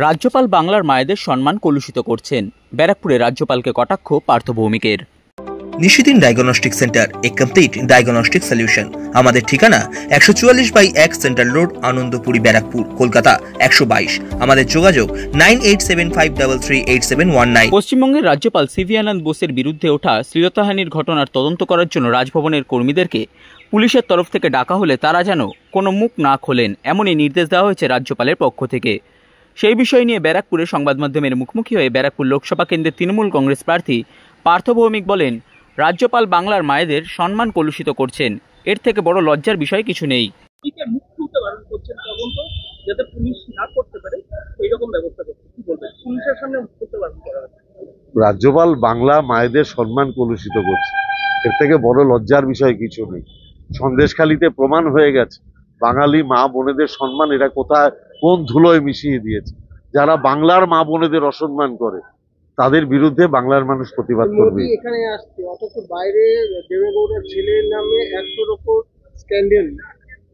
রাজ্যপাল বাংলার মায়েদের সম্মান কলুষিত করছেন, ব্যারাকপুরে রাজ্যপালকে কটাক্ষ পার্থ ভৌমিকের। নিশিদিন ডায়াগনস্টিক সেন্টার, এ কমপ্লিট ডায়াগনস্টিক সলিউশন। আমাদের ঠিকানা 144/1 সেন্ট্রাল রোড, আনন্দপুরি, ব্যারাকপুর, কলকাতা 122। আমাদের যোগাযোগ 9875338719। পশ্চিমবঙ্গের রাজ্যপাল সিভি আনন্দ বোসের বিরুদ্ধে ওঠা শ্লীলতাহানির ঘটনার তদন্ত করার জন্য রাজভবনের কর্মীদেরকে পুলিশের তরফ থেকে ডাকা হলে তারা যেন কোনো মুখ না খোলেন, এমনই নির্দেশ দেওয়া হয়েছে রাজ্যপালের পক্ষ থেকে। সেই বিষয় নিয়ে ব্যারাকপুরে সংবাদ মাধ্যমের মুখোমুখি হয়ে ব্যারাকপুর লোকসভা কেন্দ্রের তৃণমূল কংগ্রেস প্রার্থী পার্থ ভৌমিক বলেন, রাজ্যপাল বাংলার মায়েদের সম্মান কলুষিত করছেন, এর থেকে বড় লজ্জার বিষয় কিছু নেই। রাজ্যপাল বাংলা মায়েদের সম্মান কলুষিত করছে, এর থেকে বড় লজ্জার বিষয় কিছু নেই। সন্দেশখালীতে প্রমাণ হয়ে গেছে বাঙালি মা বোনেদের সম্মান এরা কোথায় কোন ধুলোয় মিশিয়ে দিয়েছে। যারা বাংলার মা বোনেদের অসম্মান করে তাদের বিরুদ্ধে বাংলার মানুষ প্রতিবাদ করবে। এখানে আসছে অথচ বাইরে দেবেগৌড়ার ছেলের নামে 100-র উপর স্ক্যান্ডেল,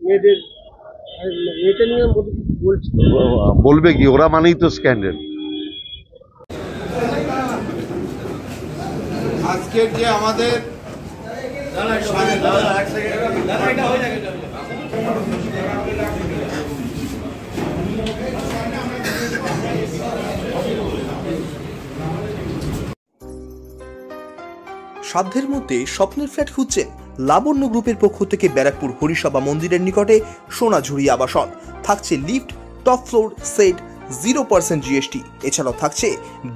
মেয়েদের এটা নিয়ে বলছে। বলবে কি, ওরা মানেই তো স্ক্যান্ডেল। আজকের যে আমাদের সাধ্যের মধ্যে স্বপ্নের ফ্ল্যাট খুঁজছেন? লাবণ্য গ্রুপের পক্ষ থেকে ব্যারাকপুর হরিসভা মন্দিরের নিকটে সোনাঝুরি আবাসন। থাকছে lift, top floor, set, 0% GST। এছাড়াও থাকছে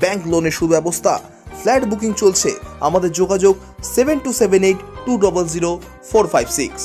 ব্যাংক লোনের সুব্যবস্থা। ফ্ল্যাট বুকিং চলছে। আমাদের যোগাযোগ 7278200456।